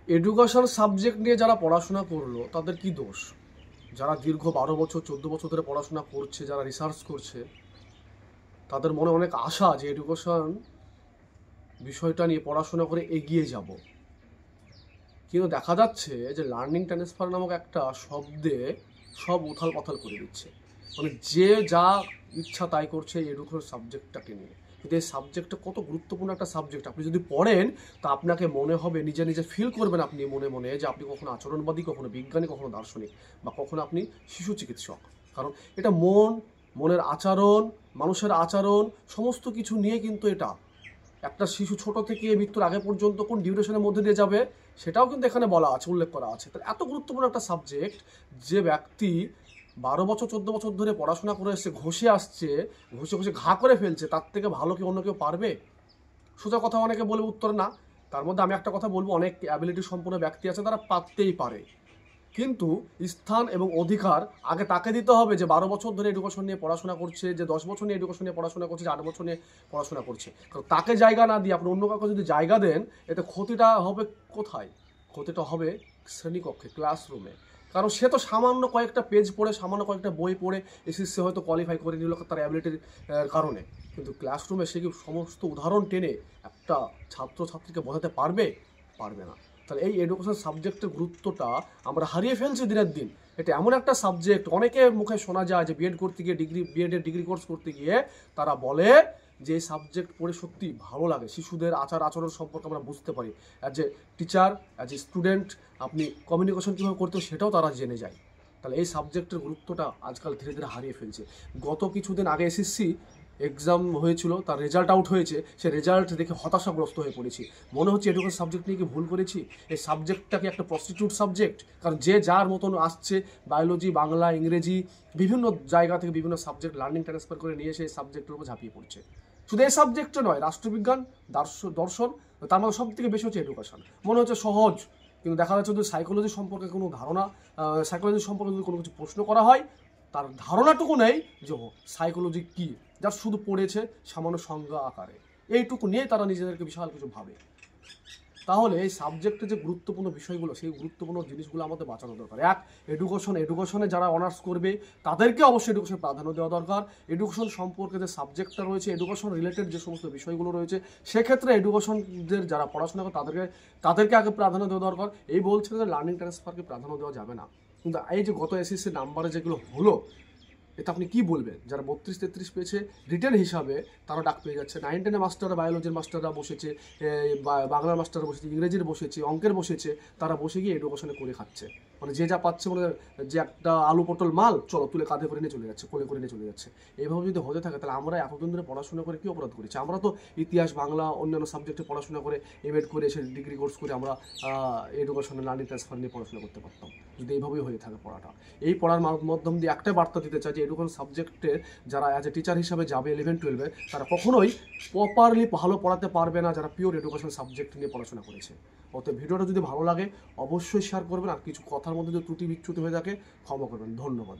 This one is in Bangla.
এডুকেশন সাবজেক্ট নিয়ে যারা পড়াশোনা করলো তাদের কি দোষ? যারা দীর্ঘ 12 বছর 14 বছর ধরে পড়াশোনা করছে, যারা রিসার্চ করছে, তাদের মনে অনেক আশা যে এডুকেশন বিষয়টা নিয়ে পড়াশোনা করে এগিয়ে যাব। কিন্তু দেখা যাচ্ছে যে লার্নিং ট্রান্সফার নামক একটা শব্দে সব উথাল পাথাল করে দিচ্ছে। মানে যে যা ইচ্ছা তাই করছে এই এডুকেশন সাবজেক্টটাকে নিয়ে। কিন্তু এই সাবজেক্টটা কত গুরুত্বপূর্ণ একটা সাবজেক্ট। আপনি যদি পড়েন তা আপনাকে মনে হবে, নিজে নিজে ফিল করবেন আপনি মনে মনে যে আপনি কখনো আচরণবাদী, কখনো বিজ্ঞানী, কখনো দার্শনিক, বা কখনো আপনি শিশু চিকিৎসক। কারণ এটা মনের আচরণ, মানুষের আচরণ সমস্ত কিছু নিয়ে কিন্তু এটা একটা শিশু ছোট থেকে মৃত্যুর আগে পর্যন্ত কোন ডিউরেশনের মধ্যে দিয়ে যাবে সেটাও কিন্তু এখানে বলা আছে, উল্লেখ করা আছে। তাহলে এত গুরুত্বপূর্ণ একটা সাবজেক্ট, যে ব্যক্তি 12 বছর 14 বছর ধরে পড়াশোনা করে এসছে, ঘষে আসছে, ঘষে ঘষে ঘা করে ফেলছে, তার থেকে ভালো কি অন্য কেউ পারবে? সোজা কথা অনেকে বলে উত্তর না। তার মধ্যে আমি একটা কথা বলবো, অনেক অ্যাবিলিটি সম্পন্ন ব্যক্তি আছে তারা পারতেই পারে, কিন্তু স্থান এবং অধিকার আগে তাকে দিতে হবে যে 12 বছর ধরে এডুকেশন নিয়ে পড়াশোনা করছে, যে 10 বছর নিয়ে এডুকেশন নিয়ে পড়াশোনা করছে, যে 8 বছর নিয়ে পড়াশোনা করছে। কারণ তাকে জায়গা না দিয়ে আপনি অন্য কাউকে যদি জায়গা দেন, এতে ক্ষতিটা হবে কোথায়? ক্ষতিটা হবে শ্রেণীকক্ষে, ক্লাসরুমে। কারণ সে তো সামান্য কয়েকটা পেজ পড়ে, সামান্য কয়েকটা বই পড়ে এসএসসি হয়তো কোয়ালিফাই করে নিল তার অ্যাবিলিটির কারণে, কিন্তু ক্লাসরুমে সে কি সমস্ত উদাহরণ টেনে একটা ছাত্রছাত্রীকে বোঝাতে পারবে? পারবে না। তাহলে এই এডুকেশন সাবজেক্টের গুরুত্বটা আমরা হারিয়ে ফেলছি দিনের দিন। এটা এমন একটা সাবজেক্ট, অনেকের মুখে শোনা যায় যে বিএড করতে গিয়ে, বিএডের ডিগ্রি কোর্স করতে গিয়ে তারা বলে যে এই সাবজেক্ট পড়ে সত্যি ভালো লাগে, শিশুদের আচরণ সম্পর্কে আমরা বুঝতে পারি, as a teacher, as a student আপনি কমিউনিকেশন কীভাবে করতে হবে সেটাও তারা জেনে যায়। তাহলে এই সাবজেক্টের গুরুত্বটা আজকাল ধীরে ধীরে হারিয়ে ফেলছে। গত কিছুদিন আগে এসএসসি এক্সাম হয়েছিল, তার রেজাল্ট আউট হয়েছে, সে রেজাল্ট দেখে হতাশাগ্রস্ত হয়ে পড়েছি। মনে হচ্ছে এডুকেশন সাবজেক্ট নিয়ে কি ভুল করেছি? এই সাবজেক্টটাকে একটা প্রস্টিটিউট সাবজেক্ট। কারণ যে যার মতন আসছে, বায়োলজি, বাংলা, ইংরেজি, বিভিন্ন জায়গা থেকে বিভিন্ন সাবজেক্ট লার্নিং ট্রান্সফার করে নিয়ে এসে এই সাবজেক্টের উপর ঝাঁপিয়ে পড়ছে। শুধু এই সাবজেক্টটা নয়, রাষ্ট্রবিজ্ঞান, দর্শন, তার মধ্যে সব থেকে বেশি হচ্ছে এডুকেশন। মনে হচ্ছে সহজ, কিন্তু দেখা যাচ্ছে যদি সাইকোলজি সম্পর্কে কোনো ধারণা, সাইকোলজি সম্পর্কে যদি কোনো কিছু প্রশ্ন করা হয়, তার ধারণাটুকু নেই যে সাইকোলজি কী, যার শুধু পড়েছে সামান্য সংজ্ঞা আকারে। এইটুকু নিয়ে তারা নিজেদেরকে বিশাল কিছু ভাবে। তাহলে এই সাবজেক্টে যে গুরুত্বপূর্ণ বিষয়গুলো, সেই গুরুত্বপূর্ণ জিনিসগুলো আমাদের বাঁচানো দরকার। এডুকেশনে যারা অনার্স করবে তাদেরকে অবশ্যই এডুকেশন প্রাধান্য দেওয়া দরকার। এডুকেশন সম্পর্কে যে সাবজেক্টটা রয়েছে, এডুকেশন রিলেটেড যে সমস্ত বিষয়গুলো রয়েছে, সেক্ষেত্রে এডুকেশনদের যারা পড়াশোনা করে তাদেরকে আগে প্রাধান্য দেওয়া দরকার। এই বলছে যে লার্নিং ট্রান্সফারকে প্রাধান্য দেওয়া যাবে না। কিন্তু এই যে গত এসএসসি নাম্বারে যেগুলো হলো, এটা আপনি কি বলবেন? যারা 32-33 পেয়েছে রিটেন হিসাবে, তারা ডাক পেয়ে যাচ্ছে। 9-10 মাস্টাররা, বায়োলজির মাস্টাররা বসেছে, বাংলার মাস্টাররা বসেছে, ইংরেজির বসেছে, অঙ্কের বসেছে, তারা বসে গিয়ে এডুকেশনে করে খাচ্ছে। মানে যে যা পাচ্ছে, মানে যে একটা আলু পটল মাল, চলো তুলে কাঁধে করে নিয়ে চলে যাচ্ছে, কোলে করে নিয়ে চলে যাচ্ছে। এইভাবে যদি হতে থাকে, তাহলে আমরা এতদিন ধরে পড়াশোনা করে কী অপরাধ করেছি? আমরা তো ইতিহাস, বাংলা, অন্যান্য সাবজেক্টে পড়াশোনা করে, এমএড করে, সে ডিগ্রি কোর্স করে আমরা এডুকেশনে লার্নিং ট্রান্সফার নিয়ে পড়াশোনা করতে পারতাম, যদি এইভাবেই হয়ে থাকে পড়াটা। এই পড়ার মাধ্যম দিয়ে একটাই বার্তা দিতে চাই যে এডুকেশন সাবজেক্টের যারা অ্যাজ এ টিচার হিসাবে যাবে 11-12-এ, তারা কখনোই প্রপারলি ভালো পড়াতে পারবে না যারা পিওর এডুকেশন সাবজেক্ট নিয়ে পড়াশোনা করেছে। অতএব ভিডিওটা যদি ভালো লাগে অবশ্যই শেয়ার করবেন, আর কিছু কথার মধ্যে যদি ত্রুটি বিচ্যুতি হয়ে থাকে ক্ষমা করবেন। ধন্যবাদ।